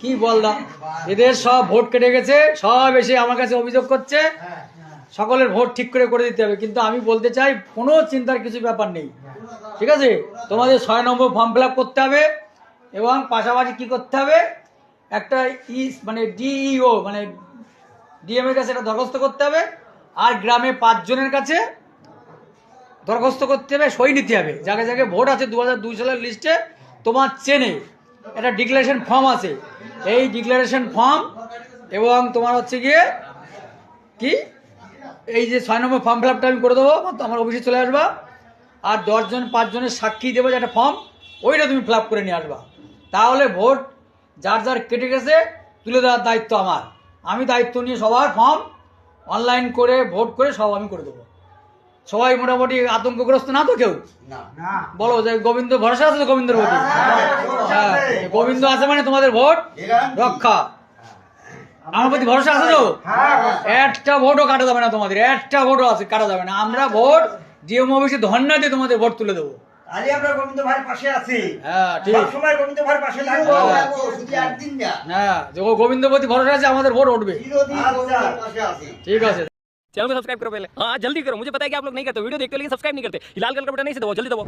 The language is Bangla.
কি বলদা, এদের সব ভোট কেটে গেছে, সব এসে আমার কাছে অভিযোগ করছে সকলের ভোট ঠিক করে দিতে হবে। কিন্তু আমি বলতে চাই কোনো চিন্তার কিছু ব্যাপার নেই, ঠিক আছে? তোমাদের 6 নম্বর ফর্ম ফিল আপ করতে হবে এবং পাশাপাশি কি করতে হবে, একটা মানে ডিইও মানে ডিএম এর কাছে একটা দরখাস্ত করতে হবে, আর গ্রামে 5 জনের কাছে দরখাস্ত করতে হবে, সই নিতে হবে। জায়গায় জায়গায় ভোট আছে 2002 সালের লিস্টে, তোমার চেনে একটা ডিক্লারেশন ফর্ম আছে, এই ডিক্লারেশন ফর্ম এবং তোমার হচ্ছে গিয়ে কি এই যে 6 নম্বর ফর্ম ফিল আপটা আমি করে দেবো, আমার অফিসে চলে আসবা, আর 10 জন 5 জনের সাক্ষী দেবো যে একটা ফর্ম, ওইটা তুমি ফিল আপ করে নিয়ে আসবা। তাহলে ভোট যার যার কেটে গেছে তুলে দেওয়ার দায়িত্ব আমার। আমি দায়িত্ব নিয়ে সবার ফর্ম অনলাইন করে ভোট করে সব আমি করে দেবো। সবাই মোটামুটি আতঙ্কগ্রস্ত না তো কেউ? বলো যে গোবিন্দ ভরসা আছে তো গোবিন্দের প্রতি? হ্যাঁ, গোবিন্দ আছে মানে তোমাদের ভোট রক্ষা। আমার প্রতি ভরসা আছে তো? একটা ভোটও কাটা যাবে না তোমাদের, একটা ভোটও আছে কাটা যাবে না। আমরা ভোট ডিএম অফিসে ধর্ণা দিয়ে তোমাদের ভোট তুলে দেবো। আমরা গোবিন্দ ভাইয়ের পাশে আছি। হ্যাঁ ঠিক, সবসময় গোবিন্দ ভাইয়ের পাশে থাকবো। হ্যাঁ গোবিন্দ প্রতি ভরসা আছে, আমাদের ভোট উঠবে। ঠিক আছে, चैनल को सब्सक्राइब करो पहले। हाँ जल्दी करो, मुझे पता है कि आप लोग नहीं करते, वीडियो देखते हो लेकिन सब्सक्राइब नहीं करते। लाल कलर का बटन नहीं से दबाओ, जल्दी दबाओ।